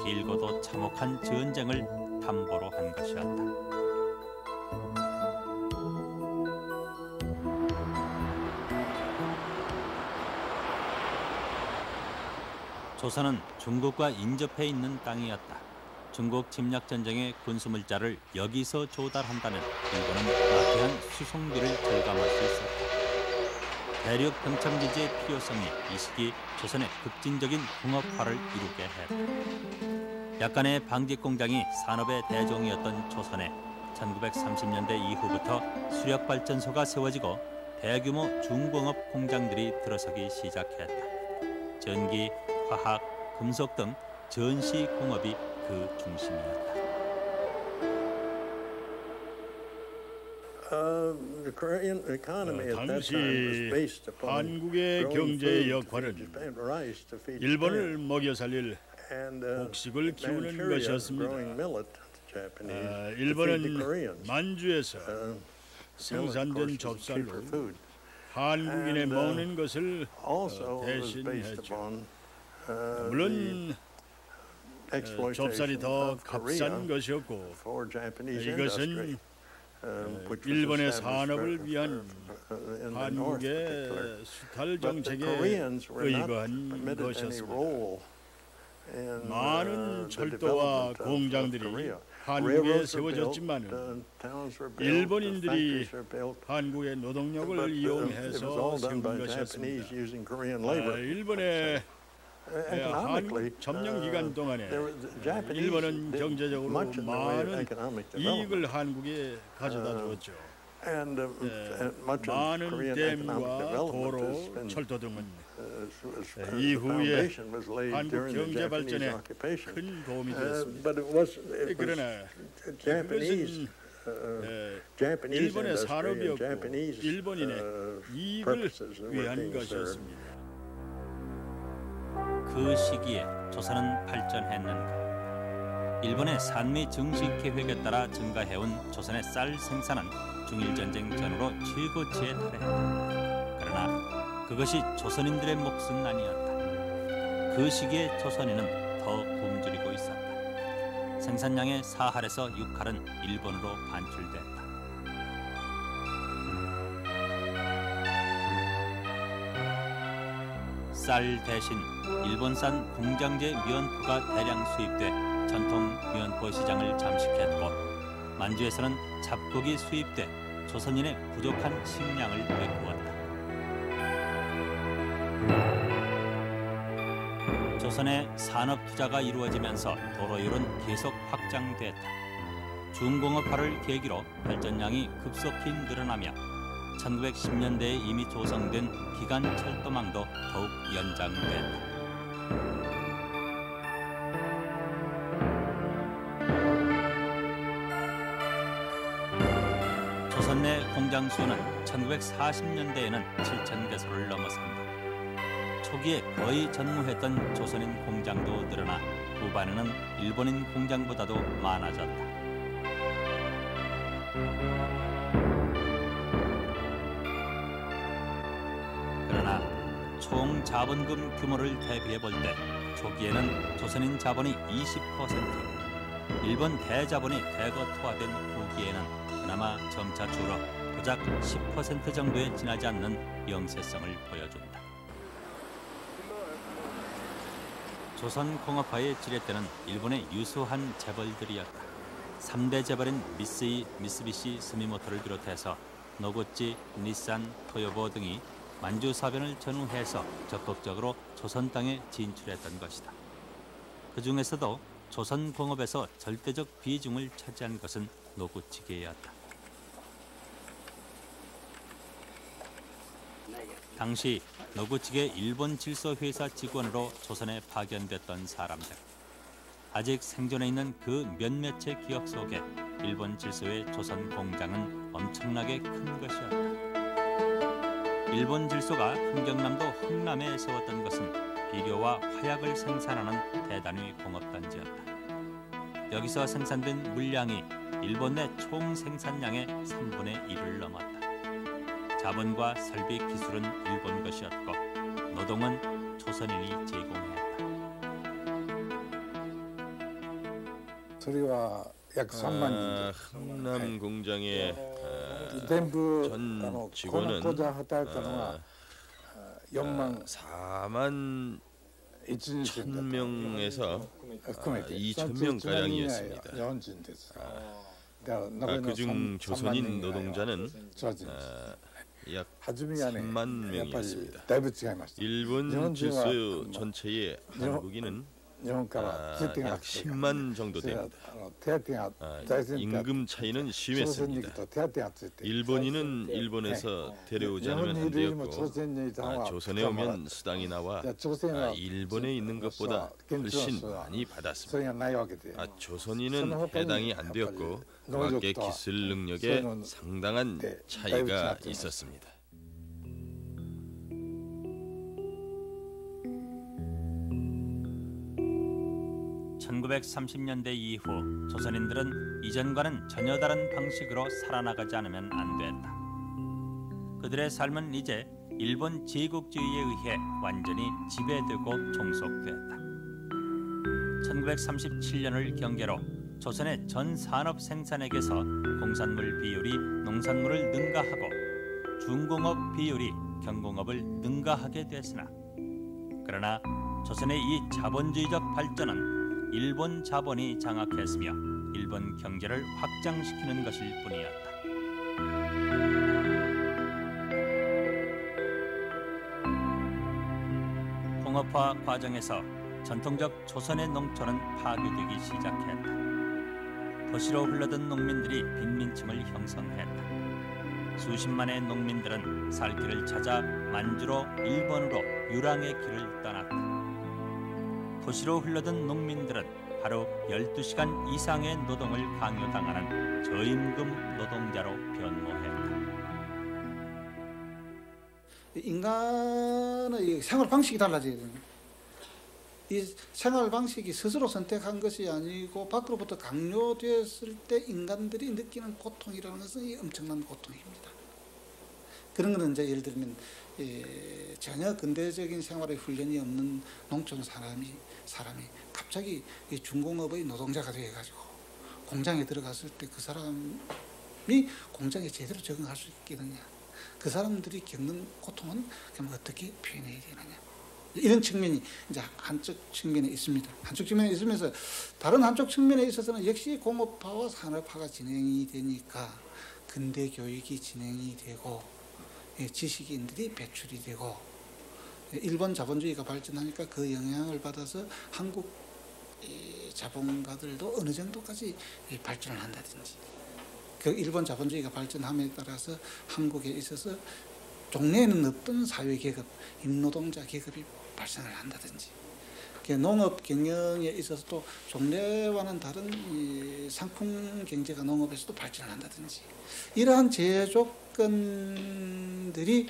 길고도 참혹한 전쟁을 담보로 한 것이었다. 조선은 중국과 인접해 있는 땅이었다. 중국 침략 전쟁의 군수물자를 여기서 조달한다면 일본은 나태한 수송비를 절감할 수 있었다. 대륙 병참지지의 필요성이 이 시기 조선의 급진적인 공업화를 이루게 했다. 약간의 방직 공장이 산업의 대종이었던 조선에 1930년대 이후부터 수력 발전소가 세워지고 대규모 중공업 공장들이 들어서기 시작했다. 전기, 화학, 금속 등 전시 공업이 그 중심이었다. 당시 한국의 경제 역할은 일본을 먹여 살릴 곡식을 키우는 것이었습니다. 일본은 만주에서 생산된 좁쌀로 한국인의 먹는 것을 대신했죠. 물론 좁쌀이 더 값싼 것이었고 이것은 일본의 산업을 위한 한국의 수탈 정책에 의거한 것이었습니다. 많은 철도와 공장들이 한국에 세워졌지만 일본인들이 한국의 노동력을 이용해서 세운 것이었습니다. 일본의 한국 점령 기간 동안에 일본은 경제적으로 많은 이익을 한국에 가져다 주었죠. 많은 댐과 도로, 철도 등은 이후에 한국 경제 발전에 큰 도움이 되었습니다. 그러나 그것은 일본의 산업이었고 일본인의 이익을 위한 것이었습니다. 그 시기에 조선은 발전했는가? 일본의 산미 증식 계획에 따라 증가해온 조선의 쌀 생산은 중일전쟁 전후로 최고치에 달했다. 그러나 그것이 조선인들의 몫은 아니었다. 그 시기에 조선인은 더 굶주리고 있었다. 생산량의 4할에서 6할은 일본으로 반출됐다. 쌀 대신 일본산 공장제 면포가 대량 수입돼 전통 면포 시장을 잠식했고, 만주에서는 잡곡이 수입돼 조선인의 부족한 식량을 메꾸었다. 조선의 산업 투자가 이루어지면서 도로율은 계속 확장됐다. 중공업화를 계기로 발전량이 급속히 늘어나며 1910년대에 이미 조성된 기간 철도망도 더욱 연장됐다. 조선 내 공장 수는 1940년대에는 7,000개소를 넘어선다. 초기에 거의 전무했던 조선인 공장도 늘어나 후반에는 일본인 공장보다도 많아졌다. 그러나 총 자본금 규모를 대비해 볼 때 초기에는 조선인 자본이 20%, 일본 대자본이 대거 투하된 후기에는 그나마 점차 줄어 고작 10% 정도에 지나지 않는 영세성을 보여준다. 조선 공업화의 지렛대는 일본의 유수한 재벌들이었다. 3대 재벌인 미쓰이, 미쓰비시, 스미모토를 비롯해서 노구치, 닛산, 토요보 등이 만주 사변을 전후해서 적극적으로 조선 땅에 진출했던 것이다. 그 중에서도 조선 공업에서 절대적 비중을 차지한 것은 노구치계였다. 당시 노구치계 일본 질소회사 직원으로 조선에 파견됐던 사람들. 아직 생존해 있는 그 몇몇의 기억 속에 일본 질소의 조선 공장은 엄청나게 큰 것이었다. 일본 질소가 함경남도 흥남에 세웠던 것은 비료와 화약을 생산하는 대단위 공업단지였다. 여기서 생산된 물량이 일본 내 총 생산량의 3분의 1을 넘었다. 자본과 설비 기술은 일본 것이었고 노동은 조선인이 제공했다. それは約3万人 흥남 공장의 全部 전 직원은 4만 1,000명에서 2,000명가량이었습니다. 그중 조선인 노동자는 약 3만 명이었습니다. 일본 질소 전체의 한국인은 약 10만 정도 됩니다. 임금 차이는 심했습니다. 일본인은 일본에서 데려오지 않으면 안 되었고 조선에 오면 수당이 나와 일본에 있는 것보다 훨씬 많이 받았습니다. 조선인은 해당이 안 되었고 그밖에 기술 능력에 상당한 차이가 있었습니다. 1930년대 이후 조선인들은 이전과는 전혀 다른 방식으로 살아나가지 않으면 안 됐다. 그들의 삶은 이제 일본 제국주의에 의해 완전히 지배되고 종속됐다. 1937년을 경계로 조선의 전 산업 생산액에서 공산물 비율이 농산물을 능가하고 중공업 비율이 경공업을 능가하게 됐으나, 그러나 조선의 이 자본주의적 발전은 일본 자본이 장악했으며 일본 경제를 확장시키는 것일 뿐이었다. 공업화 과정에서 전통적 조선의 농촌은 파괴되기 시작했다. 도시로 흘러든 농민들이 빈민층을 형성했다. 수십만의 농민들은 살 길을 찾아 만주로 일본으로 유랑의 길을 떠났다. 도시로 흘러든 농민들은 하루 12시간 이상의 노동을 강요당하는 저임금 노동자로 변모했다. 인간의 생활 방식이 달라져야 돼요. 이 생활 방식이 스스로 선택한 것이 아니고 밖으로부터 강요되었을 때 인간들이 느끼는 고통이라는 것은 엄청난 고통입니다. 그런 거는 이제 예를 들면 전혀 근대적인 생활의 훈련이 없는 농촌 사람이 갑자기 이 중공업의 노동자가 돼가지고 공장에 들어갔을 때 그 사람이 공장에 제대로 적응할 수 있겠느냐, 그 사람들이 겪는 고통은 그럼 어떻게 표현해야 되느냐, 이런 측면이 이제 한쪽 측면에 있습니다. 한쪽 측면에 있으면서 다른 한쪽 측면에 있어서는 역시 공업화와 산업화가 진행이 되니까 근대 교육이 진행이 되고 지식인들이 배출이 되고 일본 자본주의가 발전하니까 그 영향을 받아서 한국 자본가들도 어느 정도까지 발전을 한다든지, 그 일본 자본주의가 발전함에 따라서 한국에 있어서 종래에는 없던 사회계급, 임노동자 계급이 발생을 한다든지, 농업 경영에 있어서도 종래와는 다른 상품 경제가 농업에서도 발전을 한다든지, 이러한 제조건들이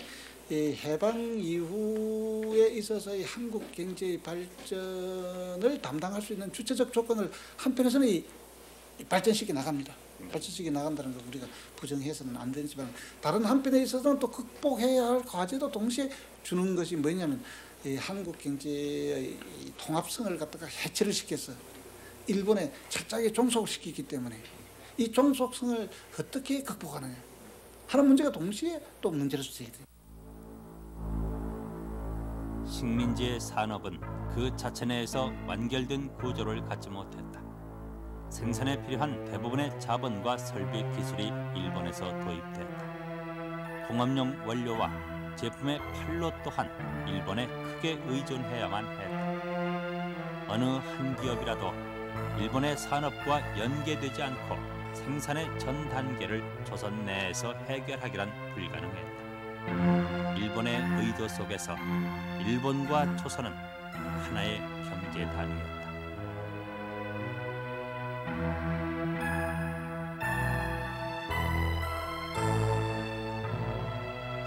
해방 이후에 있어서의 한국 경제의 발전을 담당할 수 있는 주체적 조건을 한편에서는 발전시켜 나갑니다. 발전시켜 나간다는 걸 우리가 부정해서는 안 되지만, 다른 한편에 있어서는 또 극복해야 할 과제도 동시에 주는 것이 뭐냐면 한국 경제의 통합성을 갖다가 해체를 시켜서 일본에 철저하게 종속시키기 때문에 이 종속성을 어떻게 극복하느냐 하는 문제가 동시에 또 문제로 수색이 돼요. 식민지의 산업은 그 자체 내에서 완결된 구조를 갖지 못했다. 생산에 필요한 대부분의 자본과 설비 기술이 일본에서 도입됐다. 공업용 원료와 제품의 판로 또한 일본에 크게 의존해야만 했다. 어느 한 기업이라도 일본의 산업과 연계되지 않고 생산의 전 단계를 조선 내에서 해결하기란 불가능했다. 일본의 의도 속에서 일본과 조선은 하나의 경제 단위였다.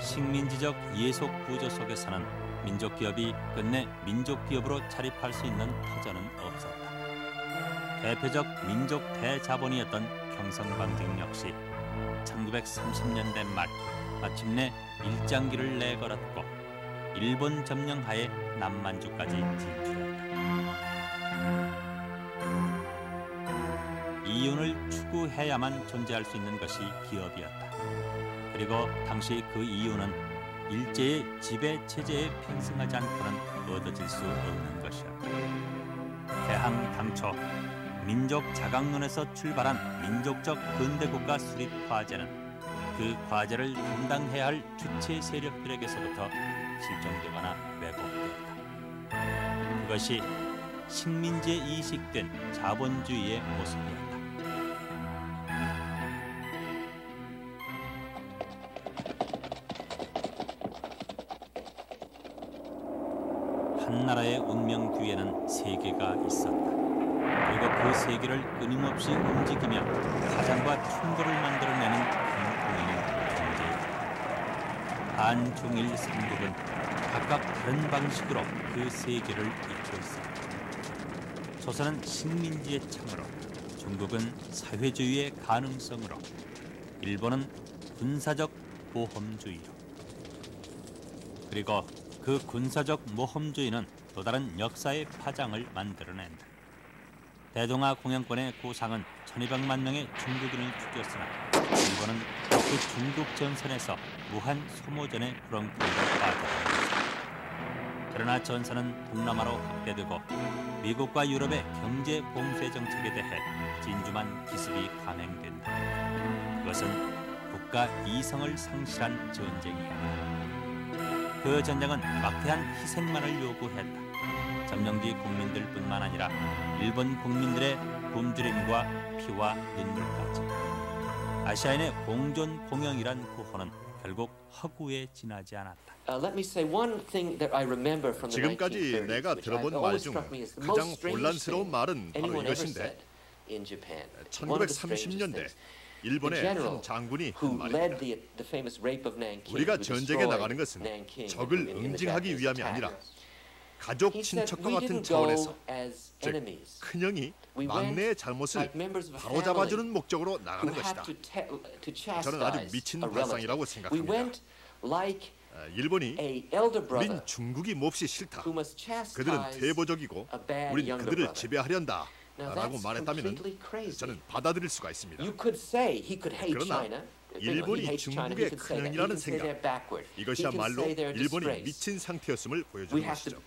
식민지적 예속 구조 속에서는 민족 기업이 끝내 민족 기업으로 자립할 수 있는 터전은 없었다. 대표적 민족 대자본이었던 경성방직 역시 1930년대 말 마침내 일장기를 내걸었고 일본 점령하에 남만주까지 진출했다. 이윤을 추구해야만 존재할 수 있는 것이 기업이었다. 그리고 당시 그 이유는 일제의 지배 체제에 편승하지 않고는 얻어질 수 없는 것이었다. 대항 당초 민족 자강론에서 출발한 민족적 근대국가 수립 과제는 그 과제를 감당해야 할 주체 세력들에게서부터 실종되거나 왜곡되었다. 그것이 식민지에 이식된 자본주의의 모습이었다. 한 나라의 운명 뒤에는 세계가 있었다. 그리고 그 세계를 끊임없이 움직이며 가장과 충돌을 만들어내는 공통인 경제이다. 한중일 삼국은 각각 다른 방식으로 그 세계를 이끌고 있었다. 조선은 식민지의 창으로, 중국은 사회주의의 가능성으로, 일본은 군사적 모험주의로. 그리고 그 군사적 모험주의는 또 다른 역사의 파장을 만들어낸다. 대동아 공영권의 고상은 1200만 명의 중국인을 죽였으나 일본은 그 중국 전선에서 무한 소모전의 구렁텅이로 빠져들었다. 그러나 전선은 동남아로 확대되고 미국과 유럽의 경제 봉쇄 정책에 대해 진주만 기습이 감행된다. 그것은 국가 이성을 상실한 전쟁이었다. 그 전쟁은 막대한 희생만을 요구했다. 점령지 국민들뿐만 아니라 일본 국민들의 굶주림과 피와 눈물까지. 아시아인의 공존 공영이란 구호는 결국 허구에 지나지 않았다. 지금까지 내가 들어본 말 중 가장 혼란스러운 말은 바로 이것인데, 1930년대 일본의 한 장군이 한 말입니다. 우리가 전쟁에 나가는 것은 적을 응징하기 위함이 아니라 가족 친척과 같은 차원에서, 즉 큰형이 막내의 잘못을 바로잡아주는 목적으로 나가는 것이다. 저는 아주 미친 발상이라고 생각합니다. 일본이 우린 중국이 몹시 싫다. 그들은 퇴보적이고 우린 그들을 지배하련다. 라고 말했다면 저는 받아들일 수가 있습니다. 그러나 일본이 중국의 큰형이라는 생각, 이것이야말로 일본이 미친 상태였음을 보여주는 것이죠.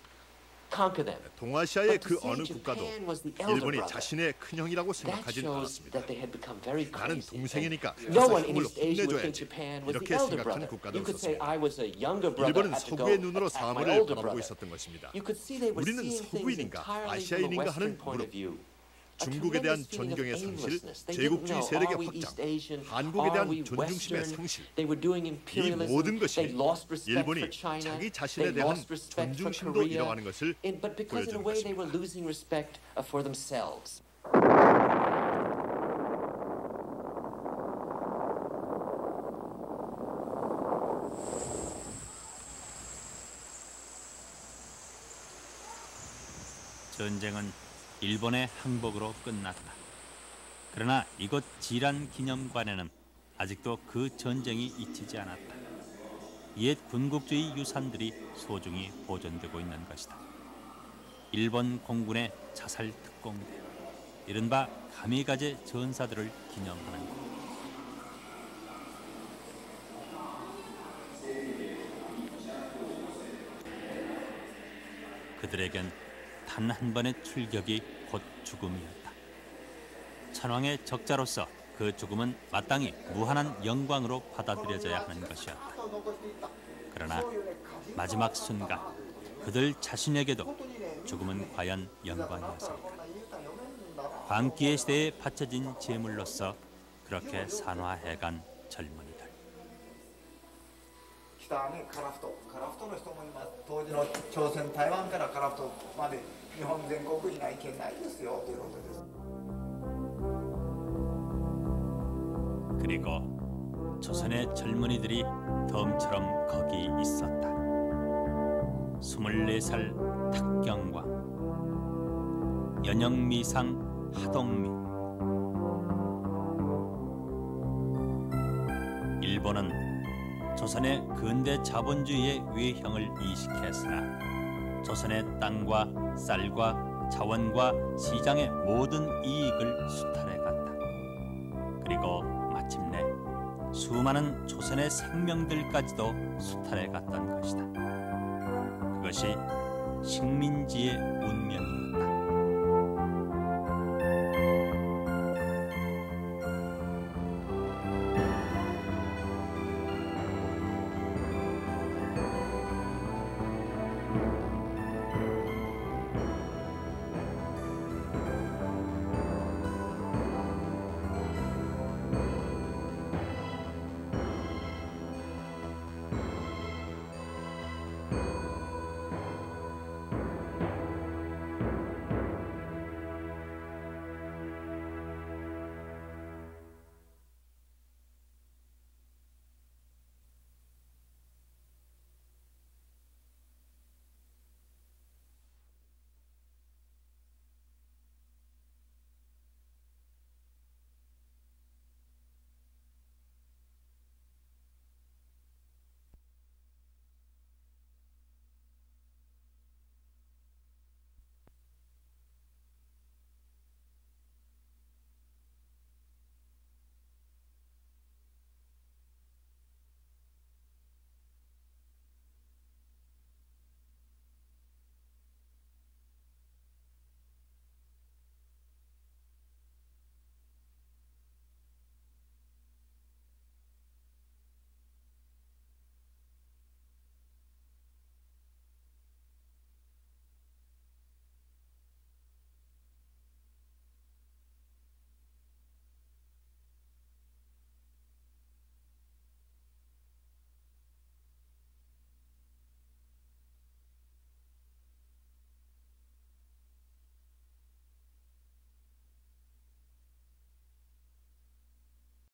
동아시아의 그 어느 국가도 일본이 자신의 큰형이라고 생각하진 않았습니다. 나는 동생이니까 가서 형을 혼내줘야지 이렇게 생각하는 국가도 없었습니다. 일본은 서구의 눈으로 사물을 바라보고 있었던 것입니다. 우리는 서구인인가 아시아인인가 하는 무릎, 중국에 대한 존경의 상실, 제국주의 세력의 확장, 한국에 대한 존중심의 상실, 이 모든 것이 일본이 자기 자신에 대한 존중심도 잃어가는 것을 보여주는 것입니다. 전쟁은 일본의 항복으로 끝났다. 그러나 이곳 지란 기념관에는 아직도 그 전쟁이 잊히지 않았다. 옛 군국주의 유산들이 소중히 보존되고 있는 것이다. 일본 공군의 자살 특공대, 이른바 가미가제 전사들을 기념하는 것. 그들에겐 단 한 번의 출격이 곧 죽음이었다. 천황의 적자로서 그 죽음은 마땅히 무한한 영광으로 받아들여져야 하는 것이었다. 그러나 마지막 순간 그들 자신에게도 죽음은 과연 영광이었을까? 광기의 시대에 바쳐진 제물로서 그렇게 산화해간 젊은이들. 北ね樺太の人もいます。当時の朝鮮台湾から樺太まで日本全国には行けないですよということです。 그리고 조선의 젊은이들이 덤처럼 거기 있었다. 24살 탁경광, 연영미상 하동미. 일본은 조선의 근대 자본주의의 외형을 이식했으나 조선의 땅과 쌀과 자원과 시장의 모든 이익을 수탈해갔다. 그리고 마침내 수많은 조선의 생명들까지도 수탈해갔던 것이다. 그것이 식민지의 운명.